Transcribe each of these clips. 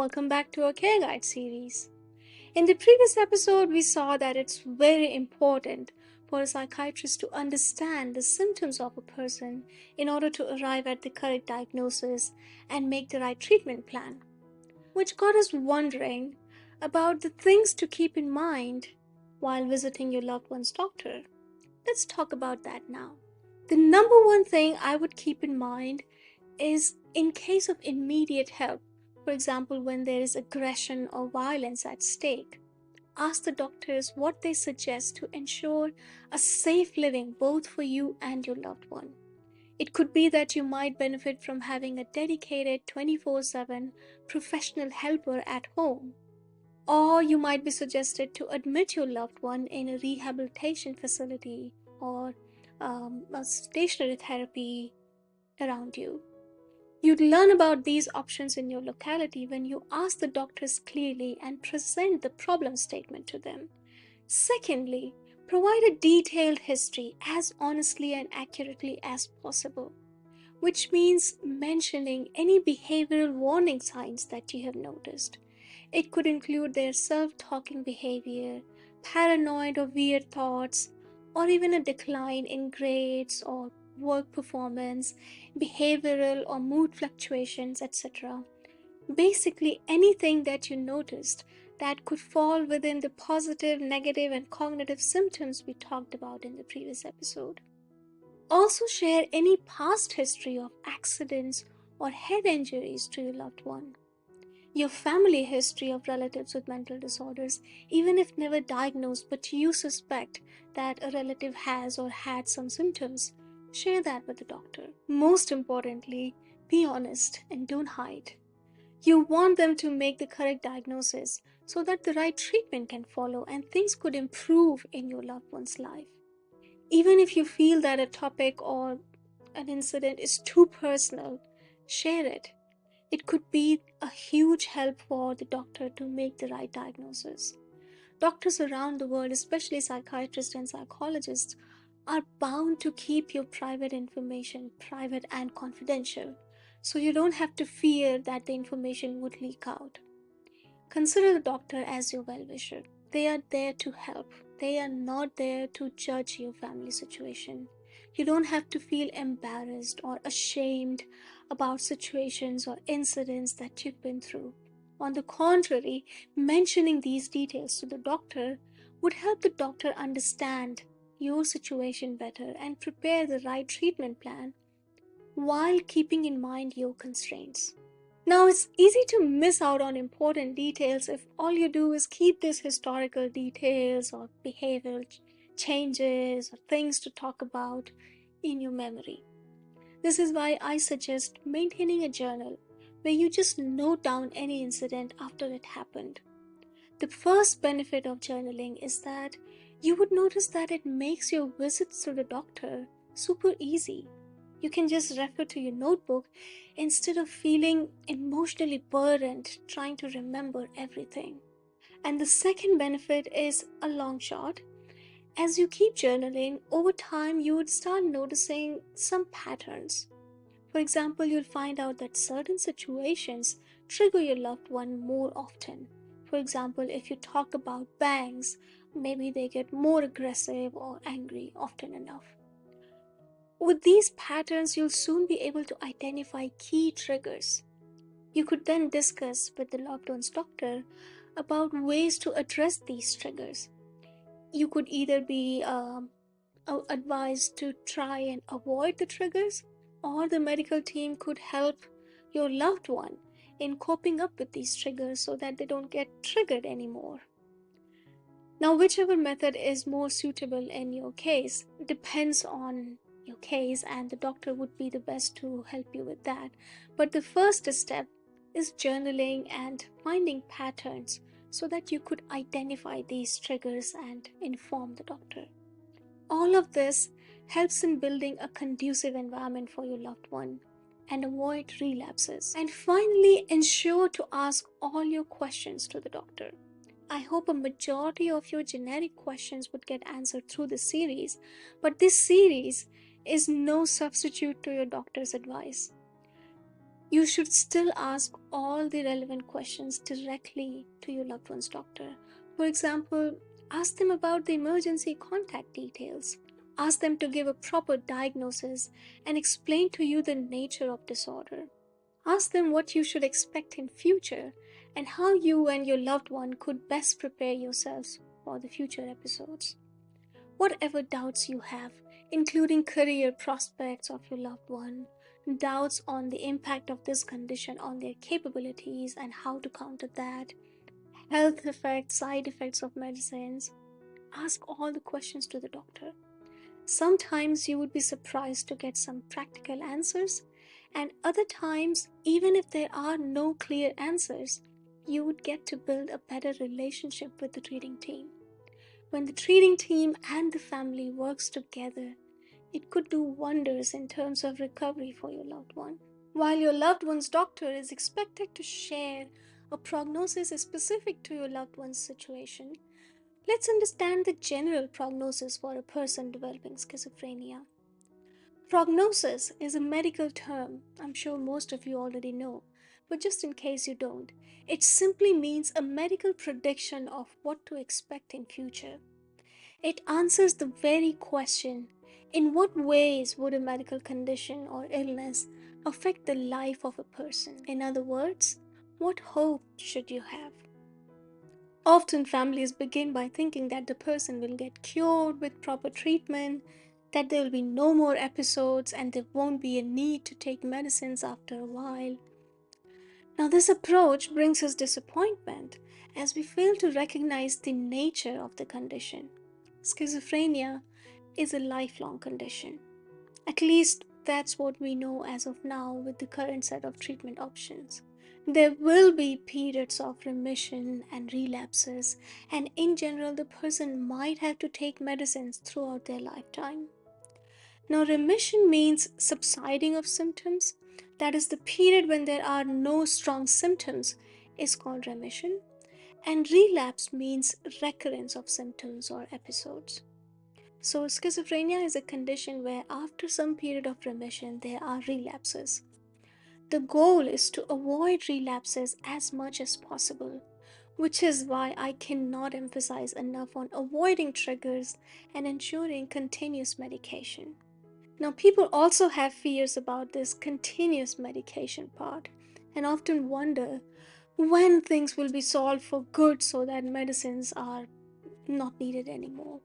Welcome back to our Care Guide series. In the previous episode, we saw that it's very important for a psychiatrist to understand the symptoms of a person in order to arrive at the correct diagnosis and make the right treatment plan, which got us wondering about the things to keep in mind while visiting your loved one's doctor. Let's talk about that now. The number one thing I would keep in mind is in case of immediate help, for example, when there is aggression or violence at stake. Ask the doctors what they suggest to ensure a safe living both for you and your loved one. It could be that you might benefit from having a dedicated 24/7 professional helper at home. Or you might be suggested to admit your loved one in a rehabilitation facility or a stationary therapy around you. You'd learn about these options in your locality when you ask the doctors clearly and present the problem statement to them. Secondly, provide a detailed history as honestly and accurately as possible, which means mentioning any behavioral warning signs that you have noticed. It could include their self-talking behavior, paranoid or weird thoughts, or even a decline in grades or work performance, behavioral or mood fluctuations, etc. Basically, anything that you noticed that could fall within the positive, negative, and cognitive symptoms we talked about in the previous episode. Also, share any past history of accidents or head injuries to your loved one. Your family history of relatives with mental disorders, even if never diagnosed, but you suspect that a relative has or had some symptoms, share that with the doctor. Most importantly, be honest and don't hide. You want them to make the correct diagnosis so that the right treatment can follow and things could improve in your loved one's life. Even if you feel that a topic or an incident is too personal, share it. It could be a huge help for the doctor to make the right diagnosis. Doctors around the world, especially psychiatrists and psychologists, are bound to keep your private information private and confidential, so you don't have to fear that the information would leak out. Consider the doctor as your well-wisher. They are there to help. They are not there to judge your family situation. You don't have to feel embarrassed or ashamed about situations or incidents that you've been through. On the contrary, mentioning these details to the doctor would help the doctor understand your situation better and prepare the right treatment plan while keeping in mind your constraints. Now, it's easy to miss out on important details if all you do is keep these historical details or behavioral changes or things to talk about in your memory. This is why I suggest maintaining a journal where you just note down any incident after it happened. The first benefit of journaling is that you would notice that it makes your visits to the doctor super easy. You can just refer to your notebook instead of feeling emotionally burdened trying to remember everything. And the second benefit is a long shot. As you keep journaling, over time you would start noticing some patterns. For example, you'll find out that certain situations trigger your loved one more often. For example, if you talk about bangs, maybe they get more aggressive or angry often enough. With these patterns, you'll soon be able to identify key triggers. You could then discuss with the loved one's doctor about ways to address these triggers. You could either be advised to try and avoid the triggers, or the medical team could help your loved one in coping up with these triggers so that they don't get triggered anymore. Now, whichever method is more suitable in your case depends on your case, and the doctor would be the best to help you with that. But the first step is journaling and finding patterns so that you could identify these triggers and inform the doctor. All of this helps in building a conducive environment for your loved one and avoid relapses. And finally, ensure to ask all your questions to the doctor. I hope a majority of your generic questions would get answered through this series, but this series is no substitute to your doctor's advice. you should still ask all the relevant questions directly to your loved one's doctor. For example, ask them about the emergency contact details. Ask them to give a proper diagnosis and explain to you the nature of disorder. Ask them what you should expect in future and how you and your loved one could best prepare yourselves for the future episodes. Whatever doubts you have, including career prospects of your loved one, doubts on the impact of this condition on their capabilities and how to counter that, health effects, side effects of medicines, ask all the questions to the doctor. Sometimes you would be surprised to get some practical answers, and other times, even if there are no clear answers, you would get to build a better relationship with the treating team. When the treating team and the family works together, it could do wonders in terms of recovery for your loved one. While your loved one's doctor is expected to share a prognosis specific to your loved one's situation, let's understand the general prognosis for a person developing schizophrenia. Prognosis is a medical term I'm sure most of you already know, but just in case you don't, it simply means a medical prediction of what to expect in future. It answers the very question, in what ways would a medical condition or illness affect the life of a person? In other words, what hope should you have? Often families begin by thinking that the person will get cured with proper treatment, that there will be no more episodes and there won't be a need to take medicines after a while. Now, this approach brings us disappointment as we fail to recognize the nature of the condition. Schizophrenia is a lifelong condition. At least that's what we know as of now with the current set of treatment options. There will be periods of remission and relapses, and in general, the person might have to take medicines throughout their lifetime. Now, remission means subsiding of symptoms. That is, the period when there are no strong symptoms is called remission. And relapse means recurrence of symptoms or episodes. So, schizophrenia is a condition where after some period of remission, there are relapses. The goal is to avoid relapses as much as possible, which is why I cannot emphasize enough on avoiding triggers and ensuring continuous medication. Now, people also have fears about this continuous medication part and often wonder when things will be solved for good so that medicines are not needed anymore.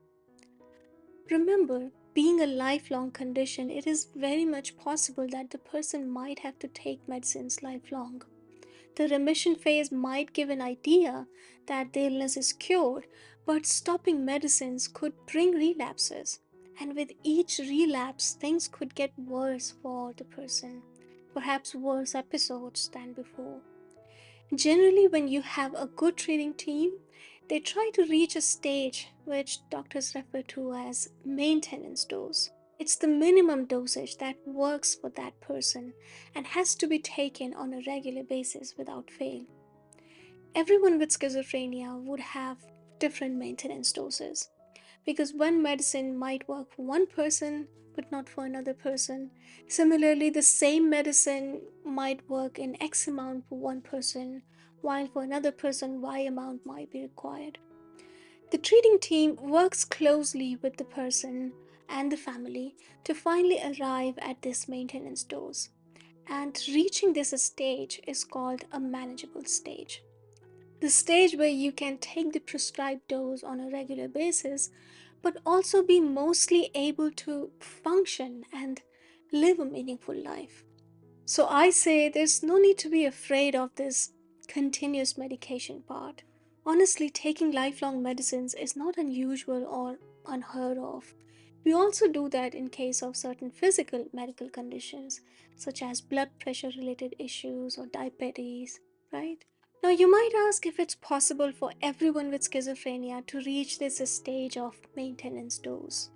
Remember, being a lifelong condition, it is very much possible that the person might have to take medicines lifelong. The remission phase might give an idea that the illness is cured, but stopping medicines could bring relapses. And with each relapse, things could get worse for the person, perhaps worse episodes than before. Generally, when you have a good treating team, they try to reach a stage which doctors refer to as maintenance dose. It's the minimum dosage that works for that person and has to be taken on a regular basis without fail. Everyone with schizophrenia would have different maintenance doses because one medicine might work for one person but not for another person. Similarly, the same medicine might work in X amount for one person, while for another person, Y amount might be required. The treating team works closely with the person and the family to finally arrive at this maintenance dose. And reaching this stage is called a manageable stage. The stage where you can take the prescribed dose on a regular basis, but also be mostly able to function and live a meaningful life. So I say there's no need to be afraid of this continuous medication part. Honestly, taking lifelong medicines is not unusual or unheard of. We also do that in case of certain physical medical conditions, such as blood pressure related issues or diabetes, right? Now, you might ask if it's possible for everyone with schizophrenia to reach this stage of maintenance dose.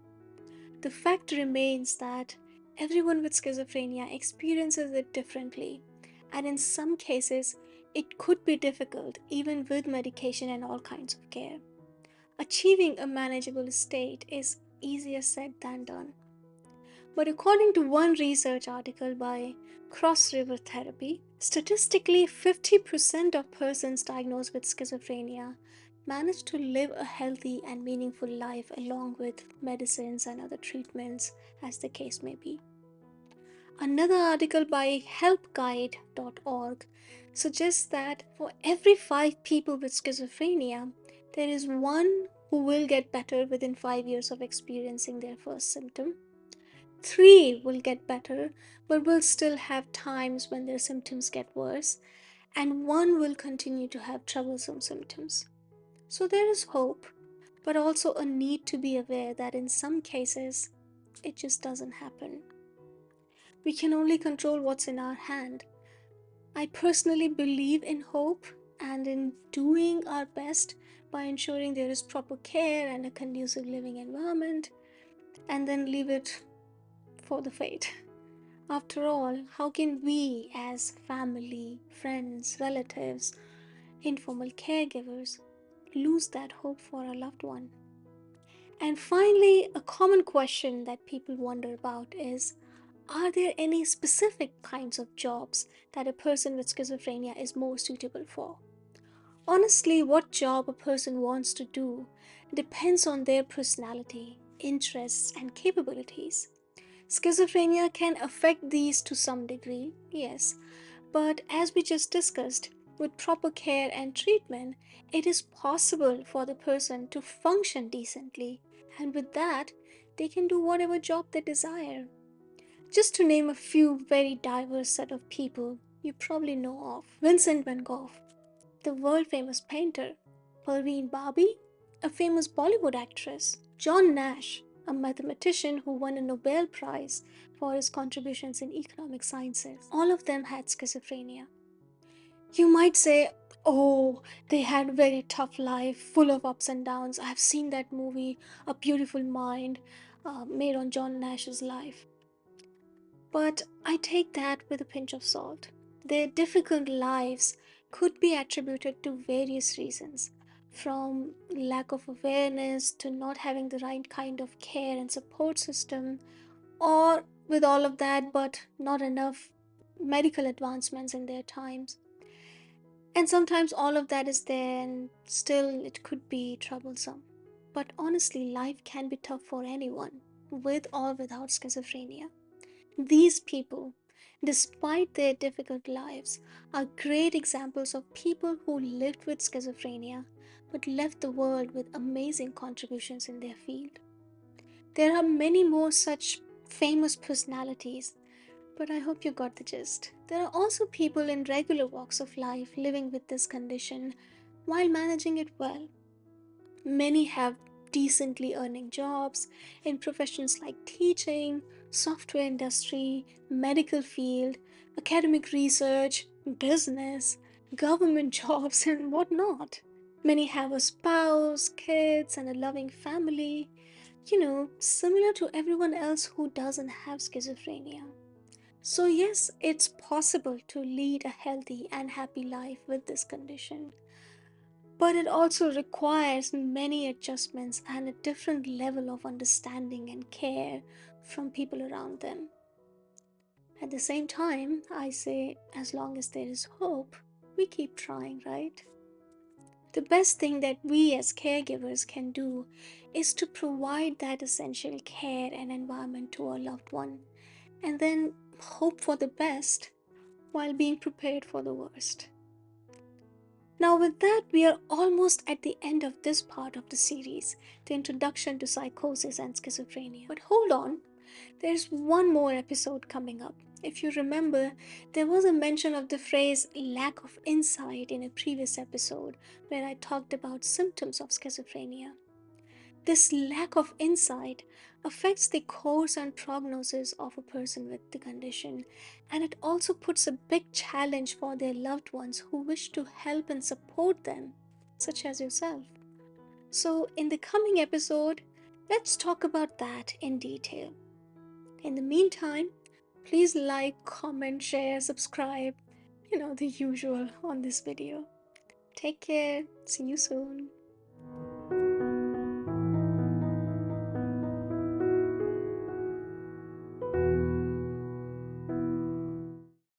The fact remains that everyone with schizophrenia experiences it differently, and in some cases, it could be difficult even with medication and all kinds of care. Achieving a manageable state is easier said than done. But according to one research article by Cross River Therapy, statistically 50% of persons diagnosed with schizophrenia manage to live a healthy and meaningful life along with medicines and other treatments, as the case may be. Another article by helpguide.org suggests that for every 5 people with schizophrenia, there is one who will get better within 5 years of experiencing their first symptom. 3 will get better but will still have times when their symptoms get worse, and 1 will continue to have troublesome symptoms. So there is hope, but also a need to be aware that in some cases, it just doesn't happen. We can only control what's in our hand. I personally believe in hope and in doing our best by ensuring there is proper care and a conducive living environment, and then leave it for the fate. After all, how can we, as family, friends, relatives, informal caregivers, lose that hope for a loved one? And finally, a common question that people wonder about is, are there any specific kinds of jobs that a person with schizophrenia is more suitable for? Honestly, what job a person wants to do depends on their personality, interests, and capabilities. Schizophrenia can affect these to some degree, yes, but as we just discussed, with proper care and treatment, it is possible for the person to function decently, and with that, they can do whatever job they desire. Just to name a few very diverse set of people you probably know of: Vincent van Gogh, the world famous painter; Parveen Babi, a famous Bollywood actress; John Nash, a mathematician who won a Nobel Prize for his contributions in economic sciences. All of them had schizophrenia. You might say, oh, they had a very tough life, full of ups and downs. I've seen that movie, A Beautiful Mind, made on John Nash's life. But I take that with a pinch of salt. Their difficult lives could be attributed to various reasons, from lack of awareness to not having the right kind of care and support system, or with all of that, but not enough medical advancements in their times. And sometimes all of that is there and still it could be troublesome. But honestly, life can be tough for anyone, with or without schizophrenia. These people, despite their difficult lives, are great examples of people who lived with schizophrenia but left the world with amazing contributions in their field. There are many more such famous personalities, but I hope you got the gist. There are also people in regular walks of life living with this condition while managing it well. Many have decently earning jobs in professions like teaching, software industry, medical field, academic research, business, government jobs, and whatnot. Many have a spouse, kids, and a loving family, similar to everyone else who doesn't have schizophrenia. So, yes, it's possible to lead a healthy and happy life with this condition, but it also requires many adjustments and a different level of understanding and care from people around them. At the same time, I say, as long as there is hope, we keep trying, right? The best thing that we as caregivers can do is to provide that essential care and environment to our loved one, and then hope for the best while being prepared for the worst. Now, with that, we are almost at the end of this part of the series, the introduction to psychosis and schizophrenia. But hold on, there's one more episode coming up. If you remember, there was a mention of the phrase lack of insight in a previous episode where I talked about symptoms of schizophrenia. This lack of insight affects the course and prognosis of a person with the condition, and it also puts a big challenge for their loved ones who wish to help and support them, such as yourself. So, in the coming episode, let's talk about that in detail. In the meantime, please like, comment, share, subscribe, the usual on this video. Take care. See you soon.